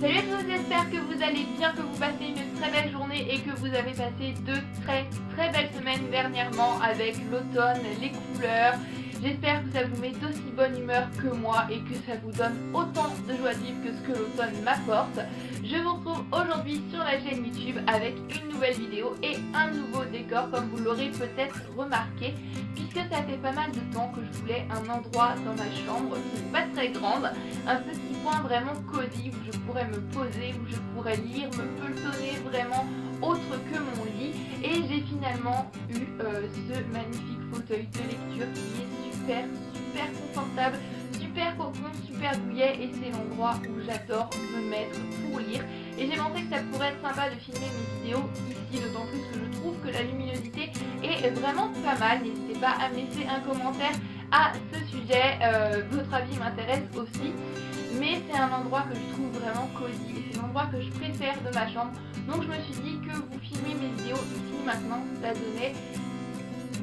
Salut à tous, j'espère que vous allez bien, que vous passez une très belle journée et que vous avez passé de très belles semaines dernièrement avec l'automne, les couleurs. J'espère que ça vous met d'aussi bonne humeur que moi et que ça vous donne autant de joie de vivre que ce que l'automne m'apporte. Je vous retrouve aujourd'hui sur la chaîne YouTube avec une nouvelle vidéo et un nouveau décor, comme vous l'aurez peut-être remarqué, puisque ça fait pas mal de temps que je voulais un endroit dans ma chambre qui n'est pas très grande, un petit coin vraiment cosy où je pourrais me poser, où je pourrais lire, me pelotonner vraiment autre que mon lit. Et j'ai finalement eu ce magnifique fauteuil de lecture qui est super confortable, super cocon, super douillet, et c'est l'endroit où j'adore me mettre pour lire. Et j'ai pensé que ça pourrait être sympa de filmer mes vidéos ici, d'autant plus que je trouve que la luminosité est vraiment pas mal. N'hésitez pas à me laisser un commentaire à ce sujet, votre avis m'intéresse aussi. Mais c'est un endroit que je trouve vraiment cosy et c'est l'endroit que je préfère de ma chambre. Donc je me suis dit que vous filmez mes vidéos ici maintenant, ça donnait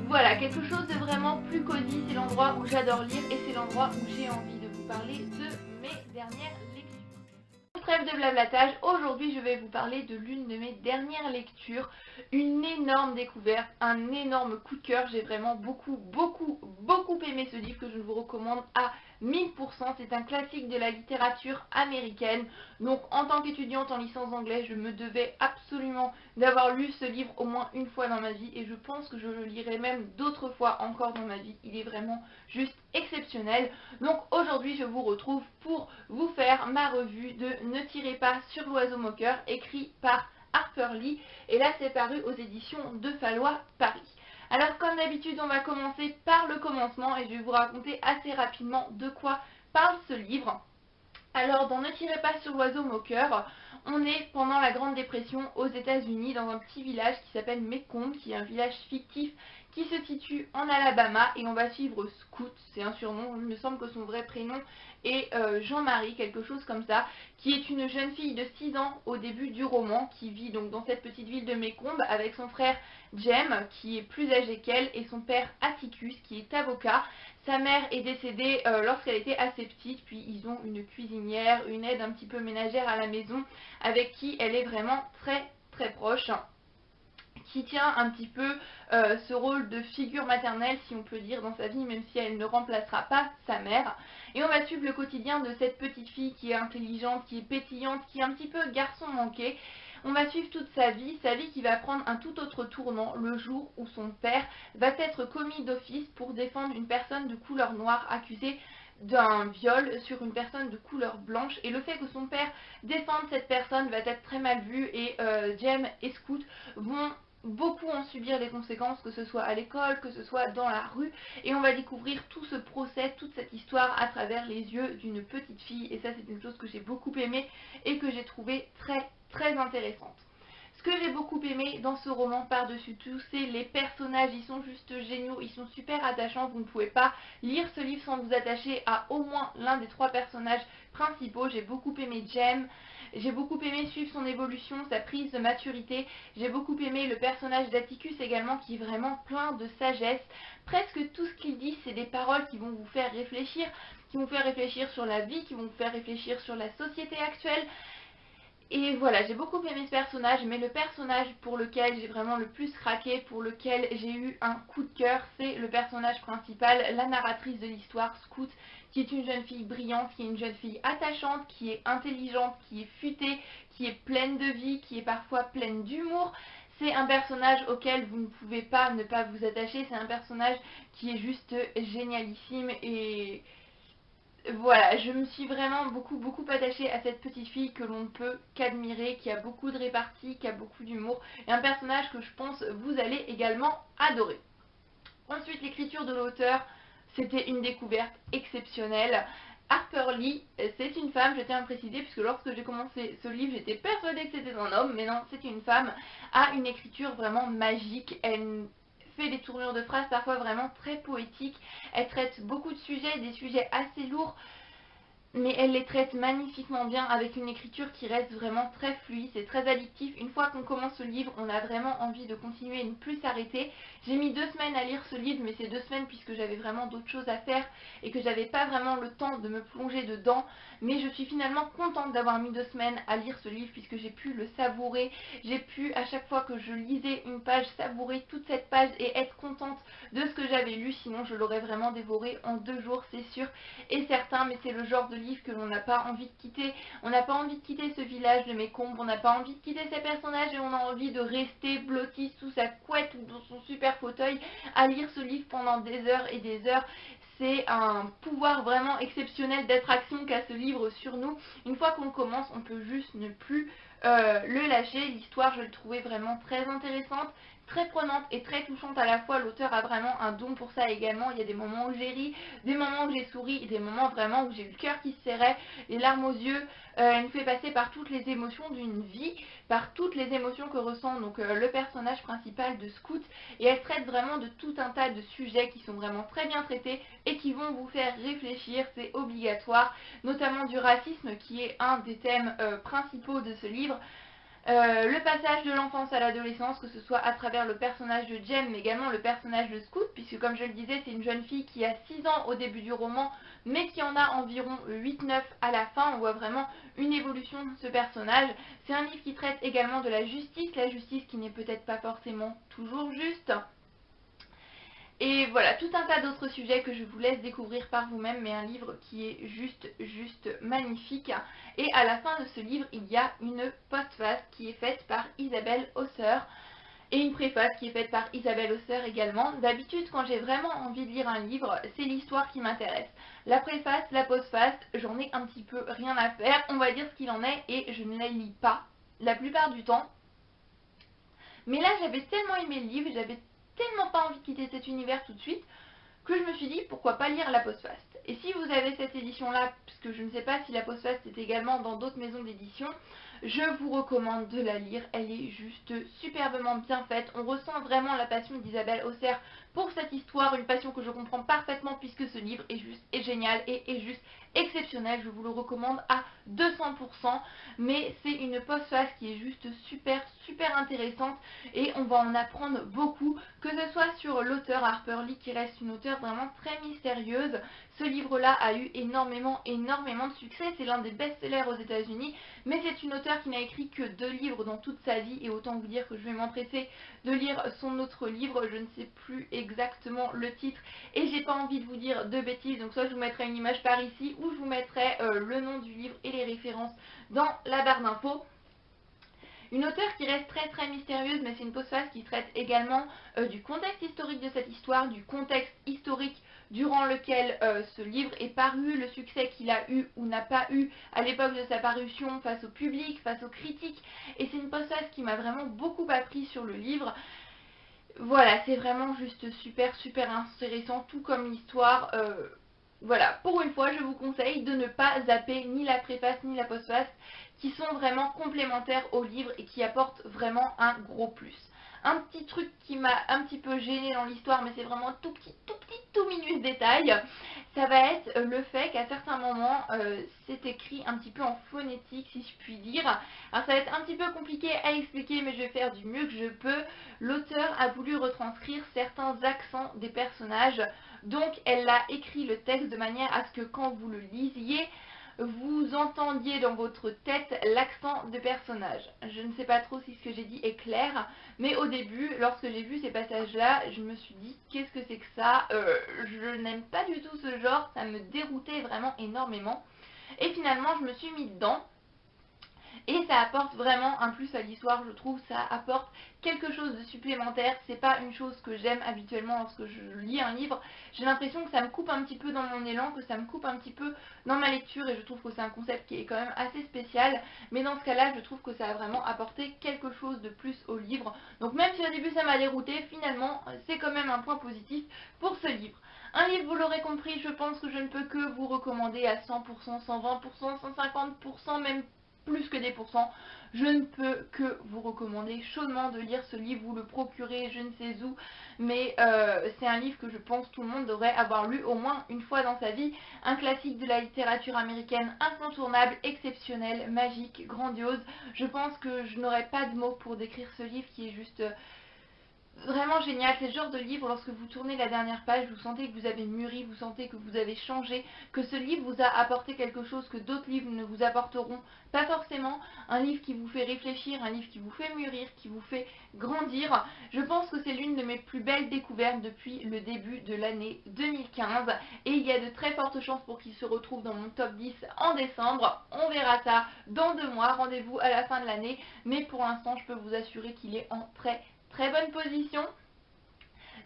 voilà, quelque chose de vraiment plus cosy. C'est l'endroit où j'adore lire et c'est l'endroit où j'ai envie de vous parler de mes dernières lectures. Trêve de blablatage, aujourd'hui je vais vous parler de l'une de mes dernières lectures, une énorme découverte, un énorme coup de cœur. J'ai vraiment beaucoup aimé ce livre que je vous recommande à 1000%. C'est un classique de la littérature américaine, donc en tant qu'étudiante en licence d'anglais, je me devais absolument d'avoir lu ce livre au moins une fois dans ma vie et je pense que je le lirai même d'autres fois encore dans ma vie. Il est vraiment juste exceptionnel. Donc aujourd'hui je vous retrouve pour vous faire ma revue de Ne tirez pas sur l'oiseau moqueur, écrit par Harper Lee, et là c'est paru aux éditions de Fallois Paris. Alors comme d'habitude on va commencer par le commencement et je vais vous raconter assez rapidement de quoi parle ce livre. Alors dans Ne tirez pas sur l'oiseau moqueur, on est pendant la Grande Dépression aux États-Unis dans un petit village qui s'appelle Macomb, qui est un village fictif qui se situe en Alabama, et on va suivre Scout, c'est un surnom, il me semble que son vrai prénom est Jean-Marie, quelque chose comme ça, qui est une jeune fille de 6 ans au début du roman, qui vit donc dans cette petite ville de Macomb avec son frère Jem, qui est plus âgé qu'elle, et son père Atticus, qui est avocat. Sa mère est décédée lorsqu'elle était assez petite, puis ils ont une cuisinière, une aide un petit peu ménagère à la maison, avec qui elle est vraiment très proche, qui tient un petit peu ce rôle de figure maternelle, si on peut dire, dans sa vie, même si elle ne remplacera pas sa mère. Et on va suivre le quotidien de cette petite fille qui est intelligente, qui est pétillante, qui est un petit peu garçon manqué. On va suivre toute sa vie qui va prendre un tout autre tournant le jour où son père va être commis d'office pour défendre une personne de couleur noire accusée d'un viol sur une personne de couleur blanche, et le fait que son père défende cette personne va être très mal vu, et Jem et Scout vont beaucoup en subir les conséquences, que ce soit à l'école, que ce soit dans la rue, et on va découvrir tout ce procès, toute cette histoire à travers les yeux d'une petite fille, et ça c'est une chose que j'ai beaucoup aimé et que j'ai trouvé très intéressante. Ce que j'ai beaucoup aimé dans ce roman par-dessus tout, c'est les personnages. Ils sont juste géniaux, ils sont super attachants. Vous ne pouvez pas lire ce livre sans vous attacher à au moins l'un des 3 personnages principaux. J'ai beaucoup aimé Jem, j'ai beaucoup aimé suivre son évolution, sa prise de maturité. J'ai beaucoup aimé le personnage d'Atticus également, qui est vraiment plein de sagesse. Presque tout ce qu'il dit, c'est des paroles qui vont vous faire réfléchir, sur la vie, qui vont vous faire réfléchir sur la société actuelle. Et voilà, j'ai beaucoup aimé ce personnage, mais le personnage pour lequel j'ai vraiment le plus craqué, pour lequel j'ai eu un coup de cœur, c'est le personnage principal, la narratrice de l'histoire, Scout, qui est une jeune fille brillante, qui est une jeune fille attachante, qui est intelligente, qui est futée, qui est pleine de vie, qui est parfois pleine d'humour. C'est un personnage auquel vous ne pouvez pas ne pas vous attacher, c'est un personnage qui est juste génialissime, et voilà, je me suis vraiment beaucoup attachée à cette petite fille que l'on ne peut qu'admirer, qui a beaucoup de répartie, qui a beaucoup d'humour, et un personnage que je pense vous allez également adorer. Ensuite, l'écriture de l'auteur, c'était une découverte exceptionnelle. Harper Lee, c'est une femme, je tiens à préciser, puisque lorsque j'ai commencé ce livre, j'étais persuadée que c'était un homme, mais non, c'est une femme, a une écriture vraiment magique. Elle fait des tournures de phrases parfois vraiment très poétiques. Elle traite beaucoup de sujets, des sujets assez lourds, mais elle les traite magnifiquement bien avec une écriture qui reste vraiment très fluide, c'est très addictif. Une fois qu'on commence ce livre, on a vraiment envie de continuer et ne plus s'arrêter. J'ai mis 2 semaines à lire ce livre, mais c'est 2 semaines puisque j'avais vraiment d'autres choses à faire et que j'avais pas vraiment le temps de me plonger dedans. Mais je suis finalement contente d'avoir mis 2 semaines à lire ce livre puisque j'ai pu le savourer. J'ai pu, à chaque fois que je lisais une page, savourer toute cette page et être contente de ce que j'avais lu. Sinon, je l'aurais vraiment dévoré en 2 jours, c'est sûr et certain. Mais c'est le genre de livre que l'on n'a pas envie de quitter. On n'a pas envie de quitter ce village de Mécombe, on n'a pas envie de quitter ces personnages et on a envie de rester blotti sous sa couette ou dans son super fauteuil à lire ce livre pendant des heures et des heures. C'est un pouvoir vraiment exceptionnel d'attraction qu'a ce livre sur nous. Une fois qu'on commence, on peut juste ne plus le lâcher. L'histoire, je le trouvais vraiment très intéressante, très prenante et très touchante à la fois. L'auteur a vraiment un don pour ça également. Il y a des moments où j'ai ri, des moments où j'ai souri et des moments vraiment où j'ai eu le cœur qui se serrait, les larmes aux yeux. Elle nous fait passer par toutes les émotions d'une vie, par toutes les émotions que ressent donc le personnage principal de Scout, et elle traite vraiment de tout un tas de sujets qui sont vraiment très bien traités et qui vont vous faire réfléchir, c'est obligatoire, notamment du racisme qui est un des thèmes principaux de ce livre. Le passage de l'enfance à l'adolescence, que ce soit à travers le personnage de Jem, mais également le personnage de Scout, puisque comme je le disais, c'est une jeune fille qui a 6 ans au début du roman, mais qui en a environ 8-9 à la fin. On voit vraiment une évolution de ce personnage. C'est un livre qui traite également de la justice qui n'est peut-être pas forcément toujours juste. Et voilà, tout un tas d'autres sujets que je vous laisse découvrir par vous-même, mais un livre qui est juste magnifique. Et à la fin de ce livre, il y a une postface qui est faite par Isabelle Hausser et une préface qui est faite par Isabelle Hausser également. D'habitude, quand j'ai vraiment envie de lire un livre, c'est l'histoire qui m'intéresse. La préface, la postface, j'en ai un petit peu rien à faire, on va dire ce qu'il en est, et je ne la lis pas la plupart du temps. Mais là, j'avais tellement aimé le livre, j'avais tellement pas envie de quitter cet univers tout de suite, que je me suis dit pourquoi pas lire la postface. Et si vous avez cette édition-là, puisque je ne sais pas si la postface est également dans d'autres maisons d'édition, je vous recommande de la lire. Elle est juste superbement bien faite. On ressent vraiment la passion d'Isabelle Hausser pour cette histoire, une passion que je comprends parfaitement puisque ce livre est génial et est juste exceptionnel. Je vous le recommande à 200%, mais c'est une postface qui est juste super intéressante et on va en apprendre beaucoup, que ce soit sur l'auteur Harper Lee qui reste une auteure vraiment très mystérieuse. Ce livre-là a eu énormément de succès, c'est l'un des best-sellers aux États-Unis, mais c'est une auteure qui n'a écrit que 2 livres dans toute sa vie, et autant vous dire que je vais m'empresser de lire son autre livre, je ne sais plus exactement le titre et j'ai pas envie de vous dire de bêtises, donc soit je vous mettrai une image par ici ou je vous mettrai le nom du livre et les références dans la barre d'infos. Une auteure qui reste très mystérieuse, mais c'est une postface qui traite également du contexte historique de cette histoire, du contexte historique durant lequel ce livre est paru, le succès qu'il a eu ou n'a pas eu à l'époque de sa parution face au public, face aux critiques. Et c'est une postface qui m'a vraiment beaucoup appris sur le livre. Voilà, c'est vraiment juste super intéressant, tout comme l'histoire. Voilà, pour une fois, je vous conseille de ne pas zapper ni la préface ni la postface, qui sont vraiment complémentaires au livre et qui apportent vraiment un gros plus. Un petit truc qui m'a un petit peu gêné dans l'histoire, mais c'est vraiment tout minus détail, ça va être le fait qu'à certains moments, c'est écrit un petit peu en phonétique, si je puis dire. Alors ça va être un petit peu compliqué à expliquer, mais je vais faire du mieux que je peux. L'auteur a voulu retranscrire certains accents des personnages, donc elle a écrit le texte de manière à ce que quand vous le lisiez, vous entendiez dans votre tête l'accent des personnages. Je ne sais pas trop si ce que j'ai dit est clair, mais au début, lorsque j'ai vu ces passages-là, je me suis dit qu'est-ce que c'est que ça, je n'aime pas du tout ce genre, ça me déroutait vraiment énormément. Et finalement, je me suis mis dedans. Et ça apporte vraiment un plus à l'histoire, je trouve, ça apporte quelque chose de supplémentaire. C'est pas une chose que j'aime habituellement lorsque je lis un livre. J'ai l'impression que ça me coupe un petit peu dans mon élan, que ça me coupe un petit peu dans ma lecture, et je trouve que c'est un concept qui est quand même assez spécial. Mais dans ce cas-là, je trouve que ça a vraiment apporté quelque chose de plus au livre. Donc même si au début ça m'a dérouté, finalement c'est quand même un point positif pour ce livre. Un livre, vous l'aurez compris, je pense que je ne peux que vous recommander à 100%, 120%, 150%, même plus que des pourcents. Je ne peux que vous recommander chaudement de lire ce livre, vous le procurez je ne sais où, mais c'est un livre que je pense tout le monde devrait avoir lu au moins une fois dans sa vie. Un classique de la littérature américaine, incontournable, exceptionnel, magique, grandiose. Je pense que je n'aurais pas de mots pour décrire ce livre qui est juste vraiment génial. C'est le genre de livre, lorsque vous tournez la dernière page, vous sentez que vous avez mûri, vous sentez que vous avez changé, que ce livre vous a apporté quelque chose que d'autres livres ne vous apporteront pas forcément. Un livre qui vous fait réfléchir, un livre qui vous fait mûrir, qui vous fait grandir. Je pense que c'est l'une de mes plus belles découvertes depuis le début de l'année 2015 et il y a de très fortes chances pour qu'il se retrouve dans mon top 10 en décembre. On verra ça dans 2 mois, rendez-vous à la fin de l'année, mais pour l'instant je peux vous assurer qu'il est en très bonne position.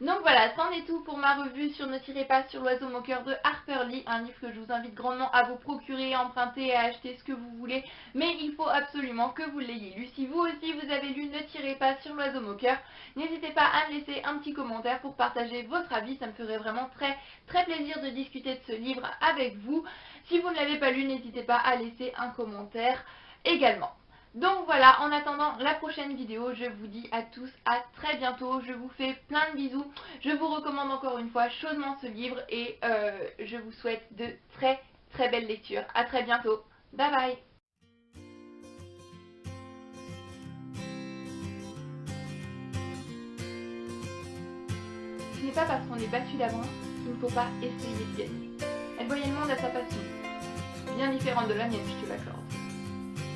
Donc voilà, c'en est tout pour ma revue sur Ne tirez pas sur l'oiseau moqueur de Harper Lee, un livre que je vous invite grandement à vous procurer, à emprunter et à acheter ce que vous voulez, mais il faut absolument que vous l'ayez lu. Si vous aussi vous avez lu Ne tirez pas sur l'oiseau moqueur, n'hésitez pas à me laisser un petit commentaire pour partager votre avis, ça me ferait vraiment très plaisir de discuter de ce livre avec vous. Si vous ne l'avez pas lu, n'hésitez pas à laisser un commentaire également. Donc voilà, en attendant la prochaine vidéo, je vous dis à tous à très bientôt. Je vous fais plein de bisous. Je vous recommande encore une fois chaudement ce livre et je vous souhaite de très belles lectures. À très bientôt. Bye bye. Ce n'est pas parce qu'on est battu d'avance qu'il ne faut pas essayer de gagner. Elle voyait le monde à sa façon. Bien différente de la mienne, je te l'accorde.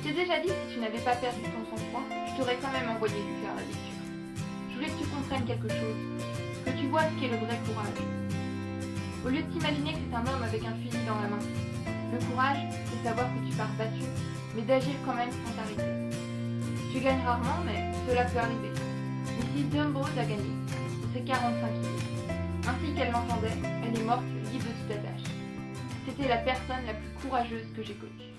Je t'ai déjà dit, si tu n'avais pas perdu ton sang-froid, je t'aurais quand même envoyé lui faire la lecture. Je voulais que tu comprennes quelque chose, que tu vois ce qu'est le vrai courage. Au lieu de t'imaginer que c'est un homme avec un fusil dans la main, le courage, c'est savoir que tu pars battu, mais d'agir quand même sans t'arrêter. Tu gagnes rarement, mais cela peut arriver. Ici, Dumbo a gagné. C'est 45 kilos. Ainsi qu'elle l'entendait, elle est morte libre de toute attache. C'était la personne la plus courageuse que j'ai connue.